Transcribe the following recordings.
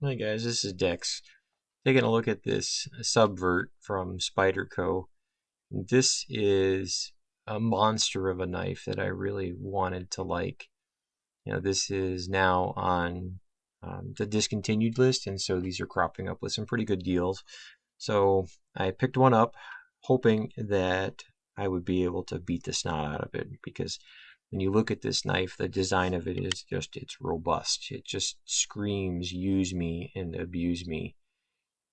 Hi guys, this is Dex. Taking a look at this Subvert from Spyderco. This is a monster of a knife that I really wanted to like. This is now on the discontinued list, and so these are cropping up with some pretty good deals. So I picked one up, hoping that I would be able to beat the snot out of it, because when you look at this knife, the design of it is just, it's robust. It just screams use me and abuse me.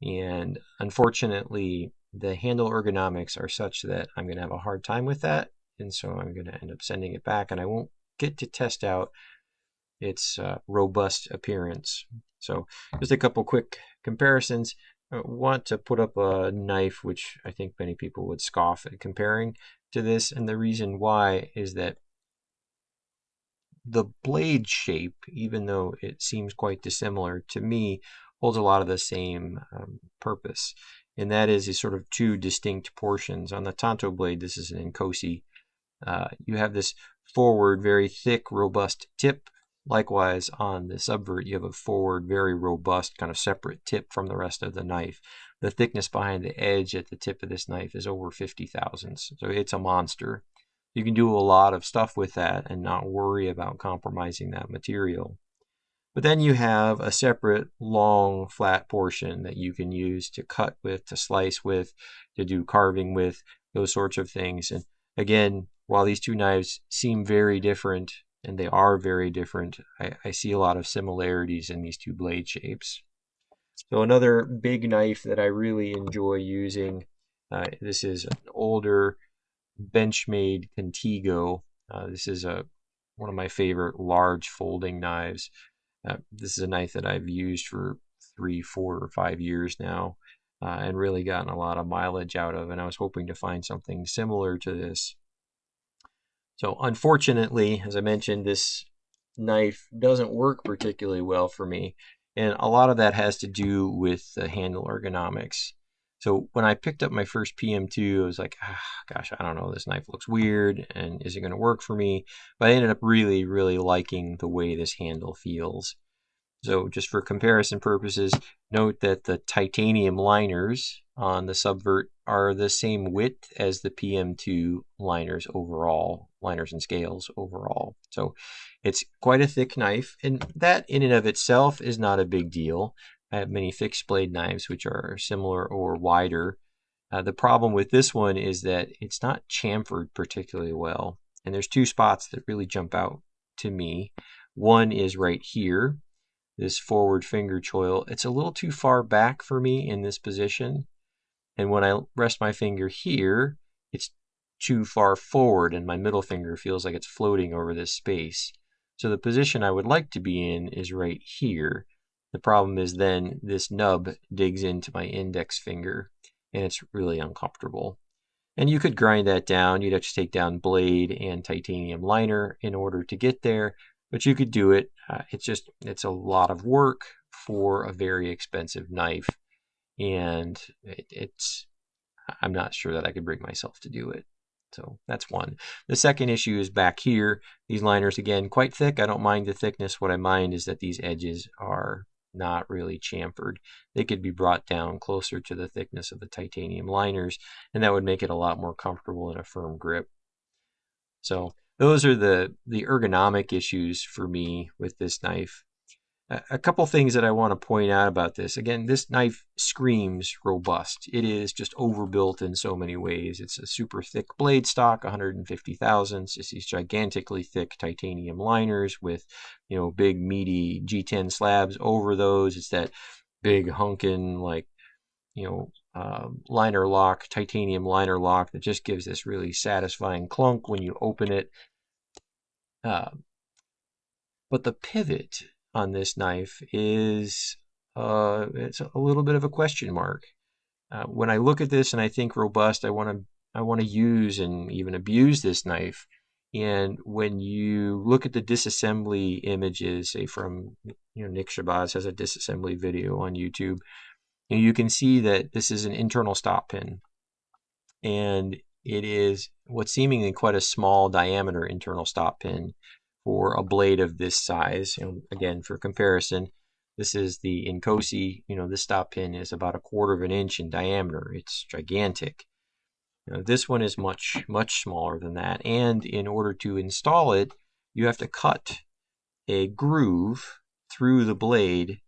And unfortunately, the handle ergonomics are such that I'm going to have a hard time with that. And so I'm going to end up sending it back, and I won't get to test out its robust appearance. So just a couple quick comparisons. I want to put up a knife which I think many people would scoff at comparing to this, and the reason why is that the blade shape, even though it seems quite dissimilar, to me holds a lot of the same purpose, and that is sort of two distinct portions. On the Tanto blade, this is an Inkosi. You have this forward, very thick, robust tip. Likewise, on the Subvert, you have a forward, very robust, kind of separate tip from the rest of the knife. The thickness behind the edge at the tip of this knife is over 50 thousandths, so it's a monster. You can do a lot of stuff with that and not worry about compromising that material. But then you have a separate long flat portion that you can use to cut with, to slice with, to do carving with, those sorts of things. And again, while these two knives seem very different, and they are very different, I see a lot of similarities in these two blade shapes. So another big knife that I really enjoy using, this is an older Benchmade Contigo. This is one of my favorite large folding knives. This is a knife that I've used for 3, 4, or 5 years now, and really gotten a lot of mileage out of, and I was hoping to find something similar to this. So unfortunately, as I mentioned, this knife doesn't work particularly well for me, and a lot of that has to do with the handle ergonomics. So when I picked up my first PM2, I was like, gosh, I don't know, this knife looks weird, and is it going to work for me? But I ended up really, really liking the way this handle feels. So just for comparison purposes, note that the titanium liners on the Subvert are the same width as the PM2 liners overall, liners and scales overall. So it's quite a thick knife, and that in and of itself is not a big deal. I have many fixed blade knives which are similar or wider. The problem with this one is that it's not chamfered particularly well, and there's two spots that really jump out to me. One is right here, this forward finger choil. It's a little too far back for me in this position, and when I rest my finger here, it's too far forward, and my middle finger feels like it's floating over this space. So the position I would like to be in is right here. The problem is then this nub digs into my index finger, and it's really uncomfortable. And you could grind that down. You'd have to take down blade and titanium liner in order to get there, but you could do it. It's a lot of work for a very expensive knife, and I'm not sure that I could bring myself to do it. So that's one. The second issue is back here. These liners, again, quite thick. I don't mind the thickness. What I mind is that these edges are not really chamfered. They could be brought down closer to the thickness of the titanium liners, and that would make it a lot more comfortable in a firm grip. So those are the ergonomic issues for me with this knife. A couple things that I want to point out about this. Again, this knife screams robust. It is just overbuilt in so many ways. It's a super thick blade stock, 150 thousandths. It's these gigantically thick titanium liners with, big meaty G10 slabs over those. It's that big hunkin', like, liner lock, titanium liner lock that just gives this really satisfying clunk when you open it. But the pivot on this knife is it's a little bit of a question mark. When I look at this and I think robust, I want to use and even abuse this knife. And when you look at the disassembly images, say from Nick Shabazz has a disassembly video on YouTube, you can see that this is an internal stop pin, and it is what's seemingly quite a small diameter internal stop pin for a blade of this size. Again, for comparison, This is the Inkosi. This stop pin is about 1/4 of an inch in diameter. It's gigantic. This one is much, much smaller than that. And in order to install it, you have to cut a groove through the blade,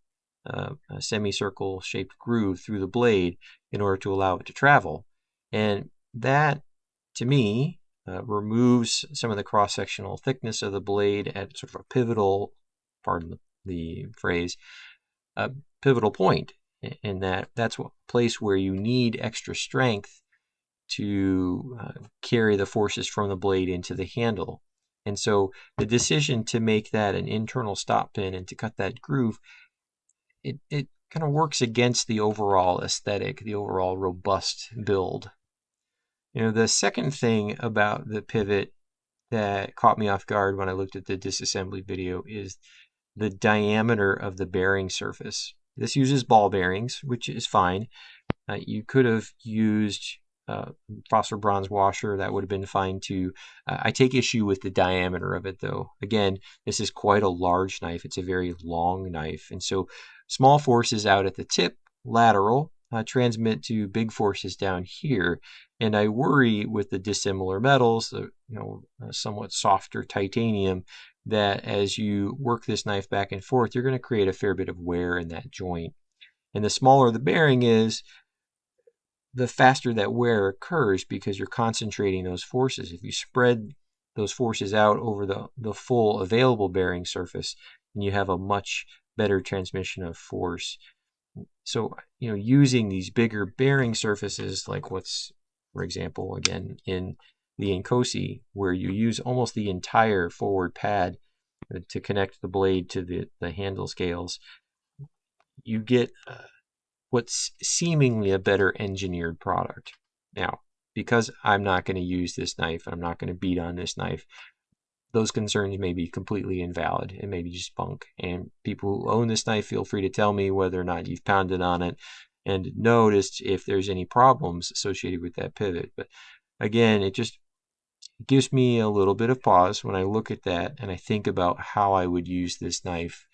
a semicircle shaped groove through the blade in order to allow it to travel. And that, to me, removes some of the cross-sectional thickness of the blade at sort of a pivotal, pardon the phrase, a pivotal point. In that's a place where you need extra strength to carry the forces from the blade into the handle. And so the decision to make that an internal stop pin and to cut that groove, it kind of works against the overall aesthetic, the overall robust build. The second thing about the pivot that caught me off guard when I looked at the disassembly video is the diameter of the bearing surface. This uses ball bearings, which is fine. You could have used phosphor bronze washer. That would have been fine too. I take issue with the diameter of it though. Again, this is quite a large knife. It's a very long knife. And so small forces out at the tip, lateral, transmit to big forces down here. And I worry with the dissimilar metals, somewhat softer titanium, that as you work this knife back and forth, you're going to create a fair bit of wear in that joint. And the smaller the bearing is, the faster that wear occurs because you're concentrating those forces. If you spread those forces out over the full available bearing surface, then you have a much better transmission of force. So, using these bigger bearing surfaces, like what's, for example, again, in the Inkosi, where you use almost the entire forward pad to connect the blade to the handle scales, you get what's seemingly a better engineered product. Now, because I'm not going to use this knife, I'm not going to beat on this knife, those concerns may be completely invalid. It may be just bunk. And people who own this knife, feel free to tell me whether or not you've pounded on it and noticed if there's any problems associated with that pivot. But again, it just gives me a little bit of pause when I look at that and I think about how I would use this knife.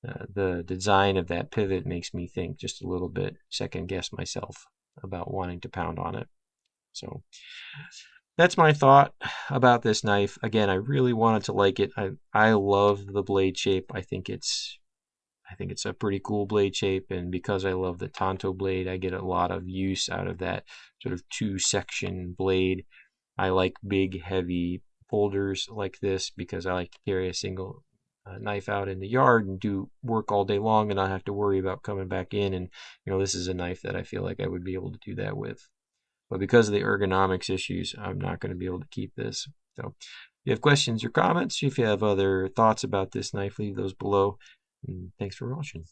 The design of that pivot makes me think just a little bit, second guess myself about wanting to pound on it. So that's my thought about this knife. Again, I really wanted to like it. I love the blade shape. I think it's a pretty cool blade shape, and because I love the Tanto blade, I get a lot of use out of that sort of 2-section blade. I like big, heavy folders like this because I like to carry a single knife out in the yard and do work all day long and not have to worry about coming back in. And this is a knife that I feel like I would be able to do that with. But because of the ergonomics issues, I'm not going to be able to keep this. So if you have questions or comments, if you have other thoughts about this knife, leave those below. And thanks for watching.